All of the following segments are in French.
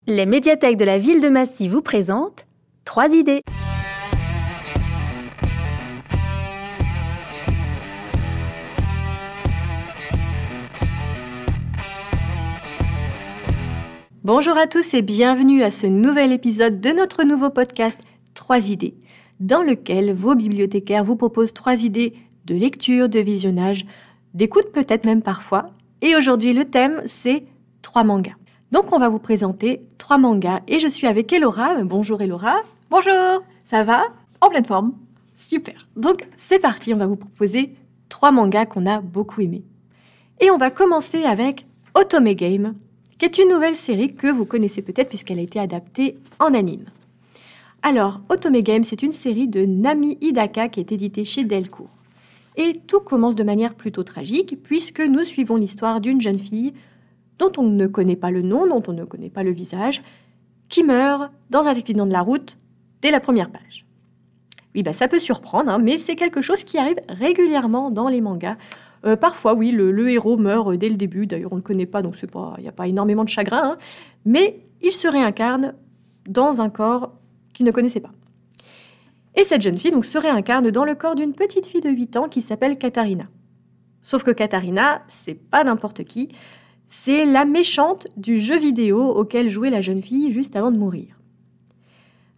Les médiathèques de la ville de Massy vous présentent 3 idées. Bonjour à tous et bienvenue à ce nouvel épisode de notre nouveau podcast 3 idées, dans lequel vos bibliothécaires vous proposent 3 idées de lecture, de visionnage, d'écoute peut-être même parfois. Et aujourd'hui, le thème, c'est 3 mangas. Donc, on va vous présenter 3 mangas et je suis avec Elora. Bonjour Elora. Bonjour. Ça va ? En pleine forme. Super. Donc, c'est parti, on va vous proposer 3 mangas qu'on a beaucoup aimés. Et on va commencer avec Otome Game, qui est une nouvelle série que vous connaissez peut-être puisqu'elle a été adaptée en anime. Alors, Otome Game, c'est une série de Nami Hidaka qui est éditée chez Delcourt. Et tout commence de manière plutôt tragique puisque nous suivons l'histoire d'une jeune fille dont on ne connaît pas le nom, dont on ne connaît pas le visage, qui meurt dans un accident de la route dès la première page. Oui, ça peut surprendre, mais c'est quelque chose qui arrive régulièrement dans les mangas. Parfois, oui, le héros meurt dès le début, d'ailleurs on ne le connaît pas, donc il n'y a pas énormément de chagrin, mais il se réincarne dans un corps qu'il ne connaissait pas. Et cette jeune fille se réincarne dans le corps d'une petite fille de 8 ans qui s'appelle Katarina. Sauf que Katarina, c'est pas n'importe qui, c'est la méchante du jeu vidéo auquel jouait la jeune fille juste avant de mourir.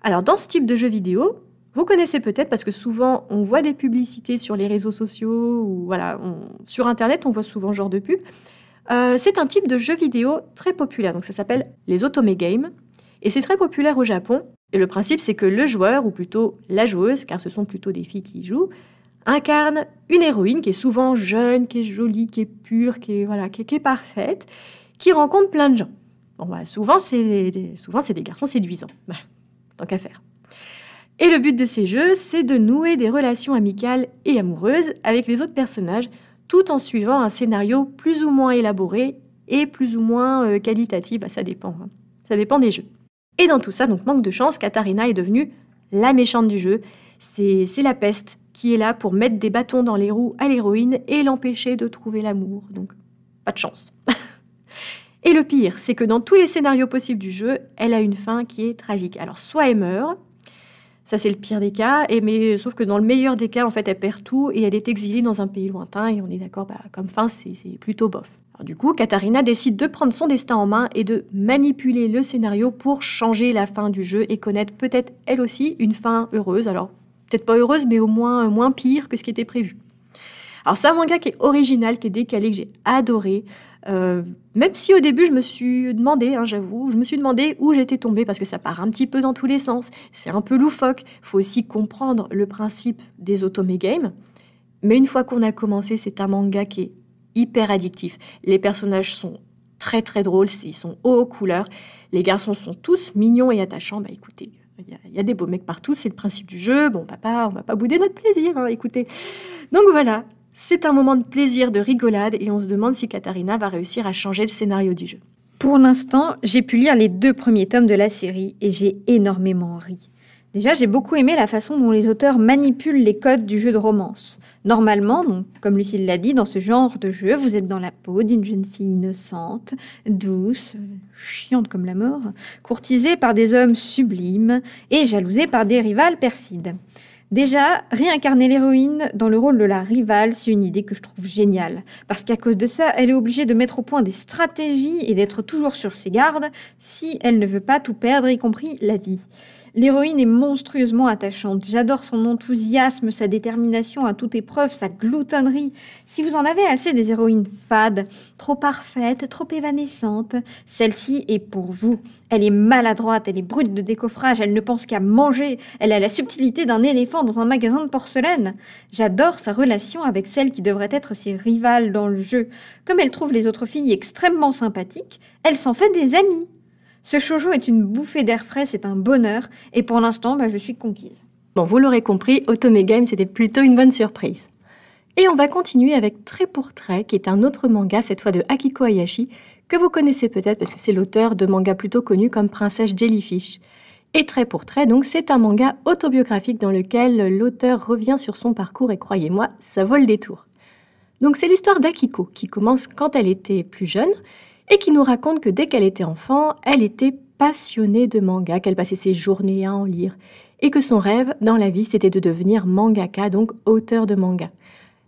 Alors, dans ce type de jeu vidéo, vous connaissez peut-être parce que souvent, on voit des publicités sur les réseaux sociaux ou sur Internet, on voit souvent ce genre de pub. C'est un type de jeu vidéo très populaire, donc ça s'appelle les Otome Games, et c'est très populaire au Japon. Et le principe, c'est que le joueur, ou plutôt la joueuse, car ce sont plutôt des filles qui y jouent, incarne une héroïne qui est souvent jeune, qui est jolie, qui est pure, qui est parfaite, qui rencontre plein de gens. Souvent, c'est des garçons séduisants, tant qu'à faire. Et le but de ces jeux, c'est de nouer des relations amicales et amoureuses avec les autres personnages, tout en suivant un scénario plus ou moins élaboré et plus ou moins qualitatif. Ça dépend. Ça dépend des jeux. Et dans tout ça, manque de chance, Katarina est devenue la méchante du jeu. C'est la peste qui est là pour mettre des bâtons dans les roues à l'héroïne et l'empêcher de trouver l'amour. Donc, pas de chance. Et le pire, c'est que dans tous les scénarios possibles du jeu, elle a une fin qui est tragique. Alors, soit elle meurt, ça c'est le pire des cas, sauf que dans le meilleur des cas, en fait, elle perd tout et elle est exilée dans un pays lointain. Et on est d'accord, comme fin, c'est plutôt bof. Alors, du coup, Katarina décide de prendre son destin en main et de manipuler le scénario pour changer la fin du jeu et connaître peut-être elle aussi une fin heureuse. Alors, peut-être pas heureuse, mais au moins pire que ce qui était prévu. Alors, c'est un manga qui est original, qui est décalé, que j'ai adoré. Même si au début, je me suis demandé où j'étais tombée, parce que ça part un petit peu dans tous les sens. C'est un peu loufoque. Il faut aussi comprendre le principe des Otome Games. Mais une fois qu'on a commencé, c'est un manga qui est hyper addictif. Les personnages sont très très drôles, ils sont hauts aux couleurs. Les garçons sont tous mignons et attachants. Écoutez, il y a des beaux mecs partout, c'est le principe du jeu. On va pas bouder notre plaisir, écoutez. Donc voilà, c'est un moment de plaisir, de rigolade, et on se demande si Katarina va réussir à changer le scénario du jeu. Pour l'instant, j'ai pu lire les 2 premiers tomes de la série et j'ai énormément ri. Déjà, j'ai beaucoup aimé la façon dont les auteurs manipulent les codes du jeu de romance. Normalement, comme Lucille l'a dit, dans ce genre de jeu, vous êtes dans la peau d'une jeune fille innocente, douce, chiante comme la mort, courtisée par des hommes sublimes et jalousée par des rivales perfides. Déjà, réincarner l'héroïne dans le rôle de la rivale, c'est une idée que je trouve géniale. Parce qu'à cause de ça, elle est obligée de mettre au point des stratégies et d'être toujours sur ses gardes si elle ne veut pas tout perdre, y compris la vie. L'héroïne est monstrueusement attachante. J'adore son enthousiasme, sa détermination à toute épreuve, sa gloutonnerie. Si vous en avez assez des héroïnes fades, trop parfaites, trop évanescentes, celle-ci est pour vous. Elle est maladroite, elle est brute de décoffrage, elle ne pense qu'à manger. Elle a la subtilité d'un éléphant dans un magasin de porcelaine. J'adore sa relation avec celle qui devrait être ses rivales dans le jeu. Comme elle trouve les autres filles extrêmement sympathiques, elle s'en fait des amis. Ce shoujo est une bouffée d'air frais, c'est un bonheur, et pour l'instant, je suis conquise. Bon, vous l'aurez compris, Otome Game, c'était plutôt une bonne surprise. Et on va continuer avec Trait pour Trait, qui est un autre manga, cette fois de Akiko Hayashi, que vous connaissez peut-être parce que c'est l'auteur de mangas plutôt connus comme Princesse Jellyfish. Et Trait pour Trait, c'est un manga autobiographique dans lequel l'auteur revient sur son parcours, et croyez-moi, ça vaut le détour. Donc c'est l'histoire d'Akiko, qui commence quand elle était plus jeune, et qui nous raconte que dès qu'elle était enfant, elle était passionnée de manga, qu'elle passait ses journées à en lire, et que son rêve dans la vie, c'était de devenir mangaka, donc auteur de manga.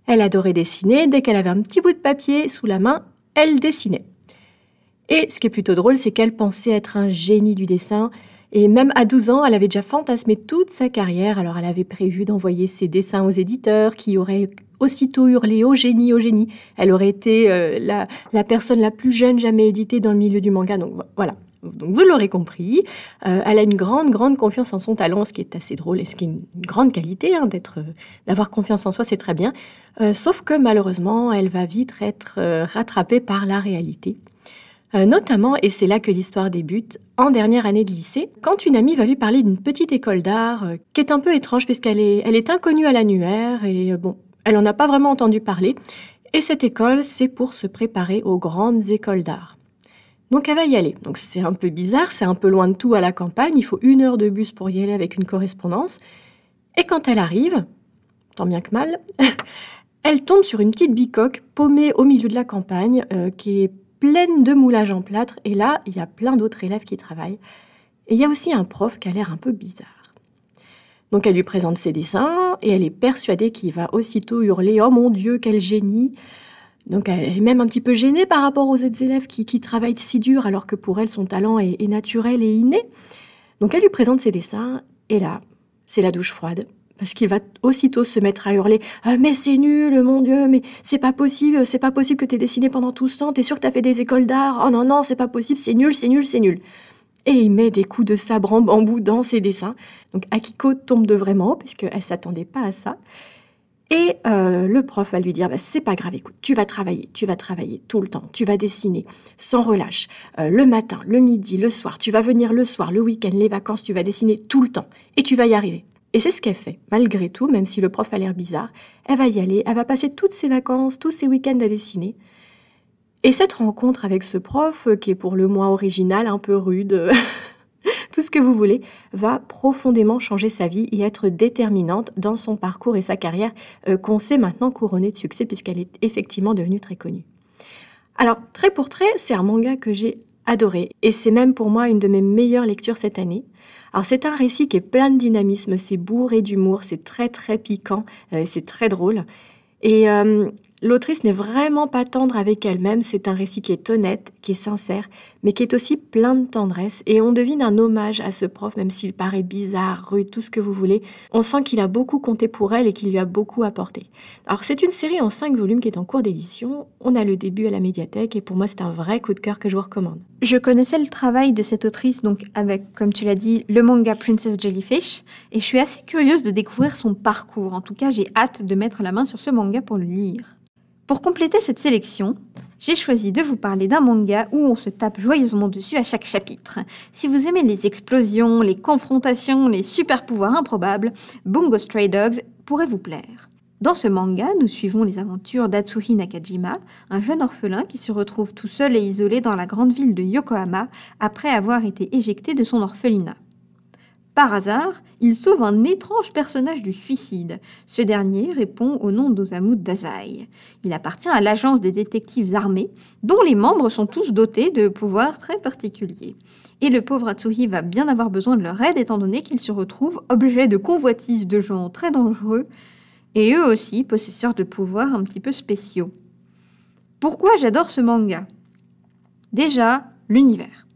Elle adorait dessiner, dès qu'elle avait un petit bout de papier sous la main, elle dessinait. Et ce qui est plutôt drôle, c'est qu'elle pensait être un génie du dessin, et même à 12 ans, elle avait déjà fantasmé toute sa carrière, alors elle avait prévu d'envoyer ses dessins aux éditeurs, qui auraient aussitôt hurlé au génie, au génie. Elle aurait été la personne la plus jeune jamais éditée dans le milieu du manga, donc voilà. Donc vous l'aurez compris, elle a une grande confiance en son talent, ce qui est assez drôle et ce qui est une grande qualité, d'avoir confiance en soi, c'est très bien. Sauf que malheureusement, elle va vite être rattrapée par la réalité. Notamment, et c'est là que l'histoire débute, en dernière année de lycée, quand une amie va lui parler d'une petite école d'art qui est un peu étrange puisqu'elle est inconnue à l'annuaire et elle n'en a pas vraiment entendu parler. Et cette école, c'est pour se préparer aux grandes écoles d'art. Donc elle va y aller. Donc c'est un peu bizarre, c'est un peu loin de tout à la campagne, il faut 1 heure de bus pour y aller avec une correspondance. Et quand elle arrive, tant bien que mal, elle tombe sur une petite bicoque paumée au milieu de la campagne qui est pleine de moulages en plâtre. Et là, il y a plein d'autres élèves qui travaillent. Et il y a aussi un prof qui a l'air un peu bizarre. Donc elle lui présente ses dessins et elle est persuadée qu'il va aussitôt hurler « Oh mon Dieu, quel génie !» Donc elle est même un petit peu gênée par rapport aux autres élèves qui travaillent si dur alors que pour elle, son talent est naturel et inné. Donc elle lui présente ses dessins et là, c'est la douche froide. Parce qu'il va aussitôt se mettre à hurler « Mais c'est nul, mon Dieu, mais c'est pas possible que t'aies dessiné pendant tout ce temps, t'es sûr que t'as fait des écoles d'art? Oh non, c'est pas possible, c'est nul, c'est nul, c'est nul !» Et il met des coups de sabre en bambou dans ses dessins. Donc Akiko tombe de vraiment haut, puisqu'elle s'attendait pas à ça. Et le prof va lui dire « C'est pas grave, écoute, tu vas travailler tout le temps, tu vas dessiner sans relâche, le matin, le midi, le soir, tu vas venir le soir, le week-end, les vacances, tu vas dessiner tout le temps, et tu vas y arriver. » Et c'est ce qu'elle fait, malgré tout, même si le prof a l'air bizarre, elle va y aller, elle va passer toutes ses vacances, tous ses week-ends à dessiner. Et cette rencontre avec ce prof, qui est pour le moins original, un peu rude, tout ce que vous voulez, va profondément changer sa vie et être déterminante dans son parcours et sa carrière qu'on sait maintenant couronnée de succès puisqu'elle est effectivement devenue très connue. Alors, trait pour trait, c'est un manga que j'ai adoré et c'est même pour moi une de mes meilleures lectures cette année. Alors, c'est un récit qui est plein de dynamisme, c'est bourré d'humour, c'est très très piquant, c'est très drôle. Et l'autrice n'est vraiment pas tendre avec elle-même, c'est un récit qui est honnête, qui est sincère, mais qui est aussi plein de tendresse. Et on devine un hommage à ce prof, même s'il paraît bizarre, rude, tout ce que vous voulez. On sent qu'il a beaucoup compté pour elle et qu'il lui a beaucoup apporté. Alors c'est une série en 5 volumes qui est en cours d'édition. On a le début à la médiathèque et pour moi c'est un vrai coup de cœur que je vous recommande. Je connaissais le travail de cette autrice, donc avec, comme tu l'as dit, le manga Princess Jellyfish, et je suis assez curieuse de découvrir son parcours. En tout cas, j'ai hâte de mettre la main sur ce manga pour le lire. Pour compléter cette sélection, j'ai choisi de vous parler d'un manga où on se tape joyeusement dessus à chaque chapitre. Si vous aimez les explosions, les confrontations, les super pouvoirs improbables, Bungo Stray Dogs pourrait vous plaire. Dans ce manga, nous suivons les aventures d'Atsuhi Nakajima, un jeune orphelin qui se retrouve tout seul et isolé dans la grande ville de Yokohama après avoir été éjecté de son orphelinat. Par hasard, il sauve un étrange personnage du suicide. Ce dernier répond au nom d'Osamu Dazai. Il appartient à l'agence des détectives armés, dont les membres sont tous dotés de pouvoirs très particuliers. Et le pauvre Atsuhi va bien avoir besoin de leur aide étant donné qu'il se retrouve objet de convoitises de gens très dangereux et eux aussi possesseurs de pouvoirs un petit peu spéciaux. Pourquoi j'adore ce manga? Déjà, l'univers.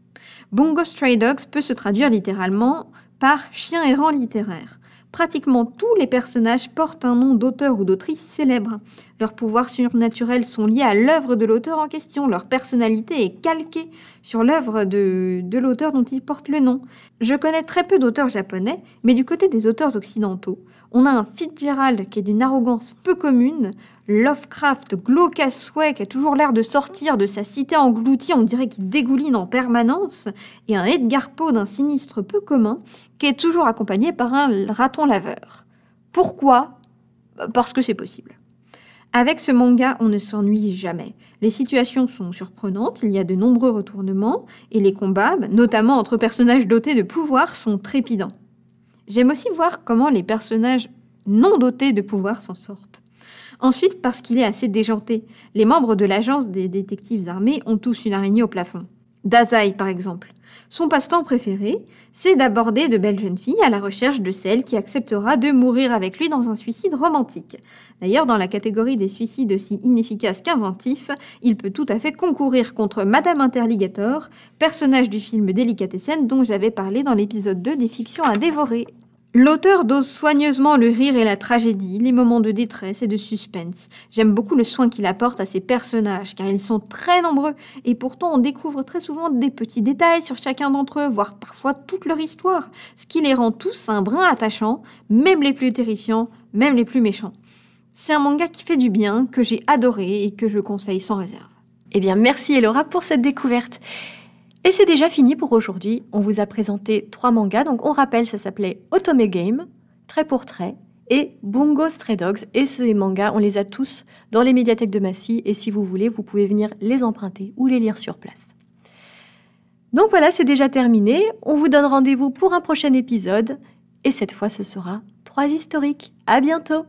Bungo Stray Dogs peut se traduire littéralement par chien errant littéraire. Pratiquement tous les personnages portent un nom d'auteur ou d'autrice célèbre. Leurs pouvoirs surnaturels sont liés à l'œuvre de l'auteur en question. Leur personnalité est calquée sur l'œuvre de l'auteur dont ils portent le nom. Je connais très peu d'auteurs japonais, mais du côté des auteurs occidentaux, on a un Fitzgerald qui est d'une arrogance peu commune, Lovecraft glauque à souhait qui a toujours l'air de sortir de sa cité engloutie, on dirait qu'il dégouline en permanence, et un Edgar Poe d'un sinistre peu commun qui est toujours accompagné par un raton laveur. Pourquoi ? Parce que c'est possible. Avec ce manga, on ne s'ennuie jamais. Les situations sont surprenantes, il y a de nombreux retournements, et les combats, notamment entre personnages dotés de pouvoirs, sont trépidants. J'aime aussi voir comment les personnages non dotés de pouvoirs s'en sortent. Ensuite, parce qu'il est assez déjanté. Les membres de l'agence des détectives armés ont tous une araignée au plafond. Dazai, par exemple. Son passe-temps préféré, c'est d'aborder de belles jeunes filles à la recherche de celle qui acceptera de mourir avec lui dans un suicide romantique. D'ailleurs, dans la catégorie des suicides aussi inefficaces qu'inventifs, il peut tout à fait concourir contre Madame Interligator, personnage du film Délicatessen dont j'avais parlé dans l'épisode 2 des fictions à dévorer. L'auteur dose soigneusement le rire et la tragédie, les moments de détresse et de suspense. J'aime beaucoup le soin qu'il apporte à ses personnages, car ils sont très nombreux, et pourtant on découvre très souvent des petits détails sur chacun d'entre eux, voire parfois toute leur histoire, ce qui les rend tous un brin attachant, même les plus terrifiants, même les plus méchants. C'est un manga qui fait du bien, que j'ai adoré et que je conseille sans réserve. Eh bien, merci Elora pour cette découverte. Et c'est déjà fini pour aujourd'hui. On vous a présenté 3 mangas. Donc on rappelle, ça s'appelait Otome Game, Trait pour Trait, et Bungo Stray Dogs. Et ces mangas, on les a tous dans les médiathèques de Massy. Et si vous voulez, vous pouvez venir les emprunter ou les lire sur place. Donc voilà, c'est déjà terminé. On vous donne rendez-vous pour un prochain épisode. Et cette fois, ce sera 3 historiques. À bientôt!